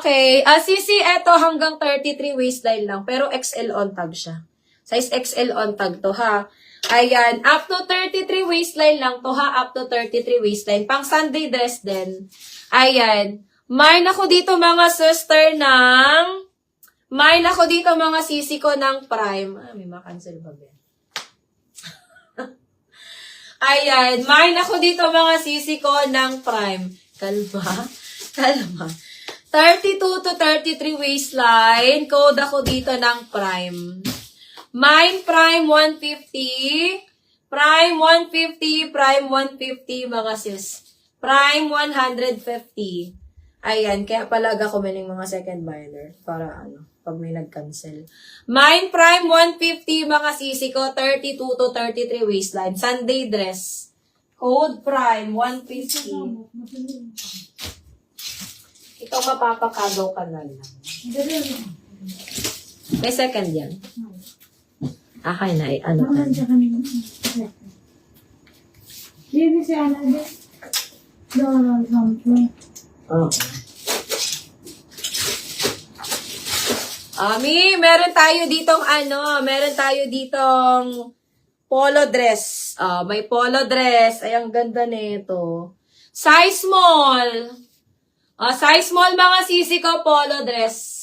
Okay. Sisi, eto hanggang 33 waistline lang. Pero XL on tag siya. Size XL on tag to, ha? Ayan. Up to 33 waistline lang to, ha? Up to 33 waistline. Pang Sunday dress din. Ayan. May ako dito mga sister ng... May ako dito mga sisi ko ng Prime. May makancel ba ba? Ayan. May ako dito mga sisi ko ng Prime. Kalma. Kalma. 32 to 33 waistline. Code ako dito ng Prime. Mine Prime 150. Prime 150. Prime 150 mga sis. Prime 150. Ayan. Kaya palaga ko maning mga second buyer. Para ano. Pag may nag-cancel. Mine Prime 150 mga sisi ko. 32 to 33 waistline. Sunday dress. Code Prime 150. Ito mapapakagaw ka na lang. May second yan. Okay na, ano ka? Hindi siya na din. Oo. Meron tayo ditong meron tayo ditong polo dress. May polo dress. Ay, ang ganda nito. Size small. Size small mga sisi ko, polo dress.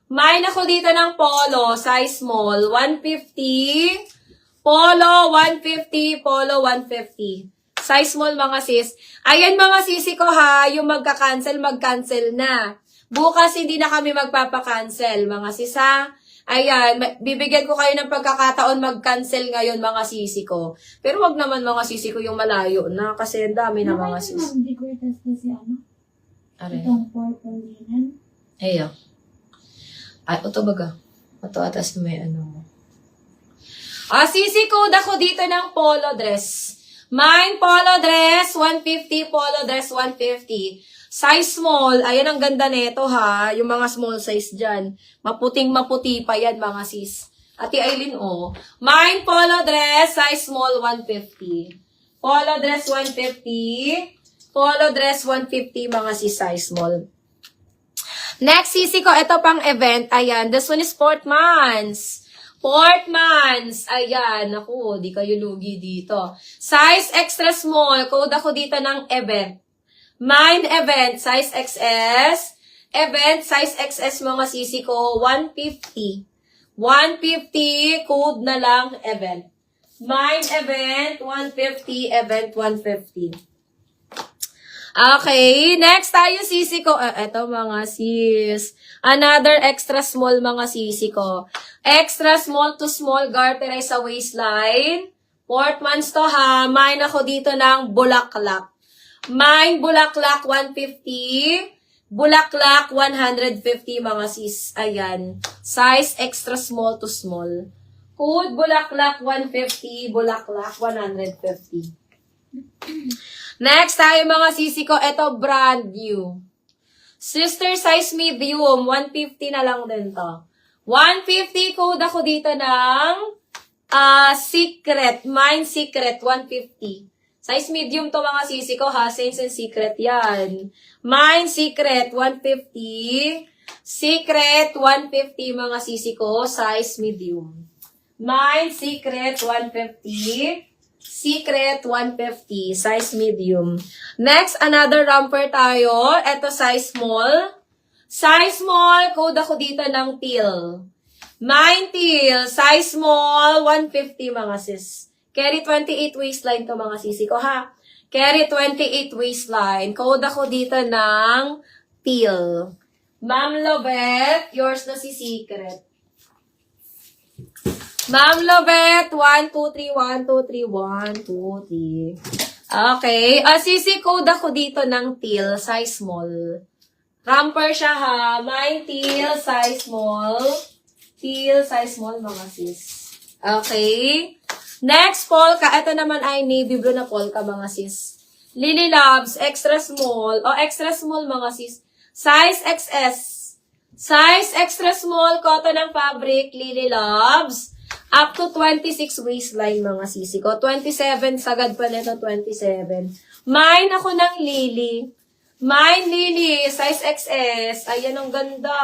May ako dito ng polo, size small, 150. Polo, 150. Polo, 150. Size small mga sis. Ayan mga sisi ko ha, yung magka-cancel, mag-cancel na. Bukas hindi na kami magpapa-cancel mga sis ha. Ayan, bibigyan ko kayo ng pagkakataon mag-cancel ngayon mga sisi ko. Pero wag naman mga sisi ko yung malayo na kasi ang dami na mga sis. Hindi ko i-test na si ano. Are. Itong purple linen. Ayo. Ay, ito baga. Ito atas na may ano mo. Sisi code ako dito ng polo dress. Mine polo dress, 150. Polo dress, 150. Size small. Ayan ang ganda nito ha. Yung mga small size dyan. Maputing maputi pa yan mga sis. Ate Aileen Mine polo dress, size small, 150. Polo dress, 150. Polo dress, 150, mga sis, size small. Next, sisi ko, ito pang event. Ayan, this one is Portmans. Portmans. Ayan, naku, di kayo lugi dito. Size extra small. Code ako dito ng event. Mine event, size XS. Event, size XS, mga sisi ko, 150. 150, code na lang, event. Mine event, 150. Event, 150. Okay, next tayo sisi ko. Eto mga sis. Another extra small mga sisi ko. Extra small to small garter ay sa waistline. Portmans to ha. Mine ako dito ng bulaklak. Mine bulaklak 150. Bulaklak 150 mga sis. Ayan. Size extra small to small. Code bulaklak 150. Bulaklak 150. Next tayo mga sisi ko, ito brand new. Sister size medium, 150 na lang din to. 150 code ako dito ng secret, mine secret, 150. Size medium to mga sisi ko ha, Saints and Secret yan. Mine secret, 150. Secret, 150 mga sisi ko, size medium. Mine secret, 150. Secret, 150. Size medium. Next, another romper tayo. Ito, size small. Size small, code ako dito ng teal. Mine teal. Size small, 150 mga sis. Carry 28 waistline to mga sisi ko ha. Carry 28 waistline. Code ako dito ng teal. Ma'am Lovette, yours na si Secret. Ma'am Lovette, 1, 2, 3, 1, 2, 3, 1, 2, 3. Okay. Sisi code ako dito ng teal, size small. Romper siya ha. Mine teal, size small. Teal, size small mga sis. Okay. Next, polka. Ito naman ay navy blue na polka mga sis. Lily Loves, extra small. Extra small mga sis. Size XS. Size extra small, cotton ng fabric, Lily Loves. Up to 26 waistline mga sisi ko. 27, sagad pa nito 27. Mine ako ng Lily. Mine, Lily, size XS. Ayan, ang ganda.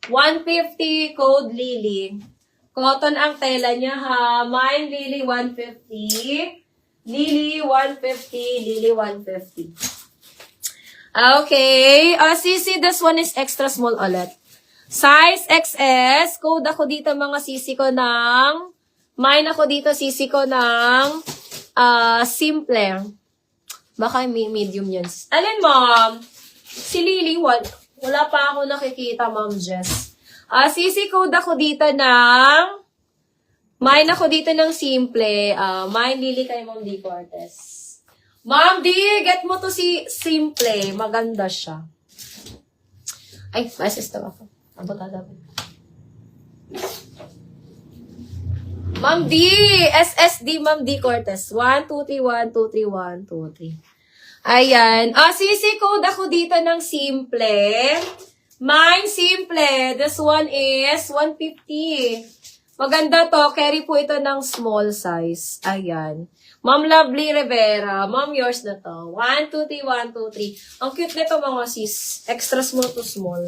150, code Lily. Cotton ang tela niya, ha. Mine, Lily, 150. Lily, 150. Lily, 150. Okay. Sisi, this one is extra small ulit. Size XS. Code ako dito, mga sisi ko ng... Mine ako dito, sisi ko ng... simple. Baka may medium yan. Alin, ma'am? Si Lily, wala pa ako nakikita, ma'am Jess. Sisi code ako dito ng... Mine ako dito ng simple. Mine, Lily, kay Ma'am D. Cortez. Ma'am D, get mo to si simple. Maganda siya. Ay, assist ako. Abot-abot. Ma'am D! SSD Ma'am D. Cortez. 1, 2, 3, 1, 2, 3, 1, 2, 3. Ayan. Sisi code ako dito ng simple. Mine simple. This one is 150. Maganda to. Carry po ito ng small size. Ayan. Ma'am Lovely Rivera. Ma'am, yours na to. 1, 2, 3, 1, 2, 3. Ang cute nito mga sis. Extra small to small.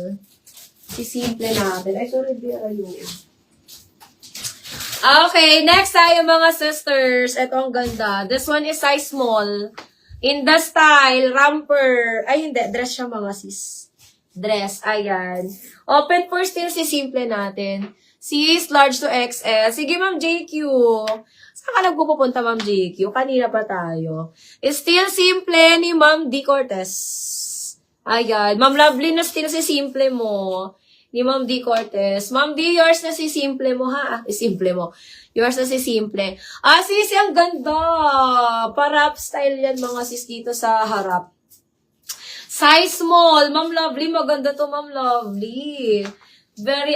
Si simple natin. Ay, sorry, Vera yun. Okay, next tayo mga sisters. Ito ang ganda. This one is size small. In the style, romper. Ay, hindi. Dress siya mga sis. Dress. Ayan. Open for still si simple natin. Sis, large to XL. Sige, Ma'am JQ. Saan ka nagpupunta, Ma'am JQ? Kanina pa tayo. Still simple ni Ma'am D. Cortez. Ayan. Ma'am Lovely na still si simple mo. Ni Ma'am D. Cortez. Ma'am D, yours na si simple mo, ha? Simple mo. Yours na si simple. Sis, ang ganda. Parap style yan, mga sis, dito sa harap. Size small. Ma'am Lovely, maganda to, Ma'am Lovely. Very,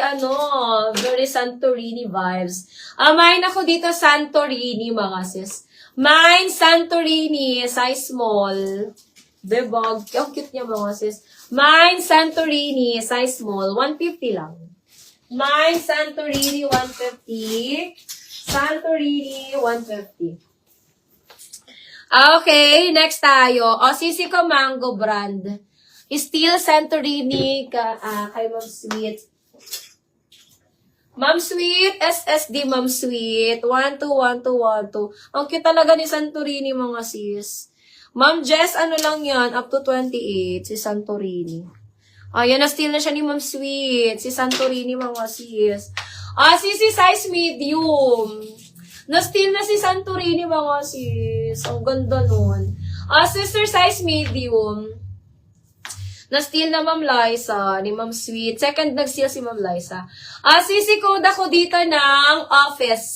very Santorini vibes. Mine ako dito, Santorini, mga sis. Mine, Santorini, size small. Diba? Ang cute niya, mga sis. Mine, Santorini, size small, 150 lang. Mine, Santorini, 150. Santorini, 150. Okay, next tayo. Sisi ko Mango brand. Still Santorini kay Ma'am Sweet. Ma'am Sweet, SSD Ma'am Sweet. 1, 2, 1, 2, 1, 2. Ang cute talaga ni Santorini, mga sis. Ma'am Jess, ano lang yan, up to 28, si Santorini. Ayan, na-steal na siya ni Ma'am Sweet, si Santorini, mga sis. Sisi size medium. Na-steal na si Santorini, mga sis. Ang ganda nun. Sister size medium. Na-steal na Ma'am Liza, ni Ma'am Sweet. Second, nag-steal si Ma'am Liza. Sisi code ako dito ng office.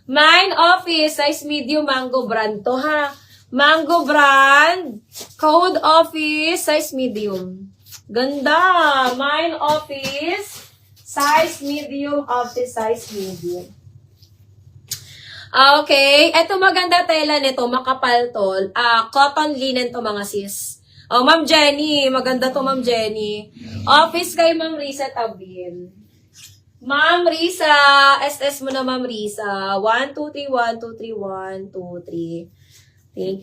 Mine office, size medium, Mango brand to, ha? Mango brand, code office, size medium. Ganda! Mine office, size medium, office size medium. Okay, eto maganda tela nito, makapal to. Cotton linen to, mga sis. Ma'am Jenny, maganda to, Ma'am Jenny. Office kay Ma'am Risa Tabin. Ma'am Risa, SS mo na, Ma'am Risa. 1, 2, 3, 1, 2, 3, 1, 2, 3. Thank you.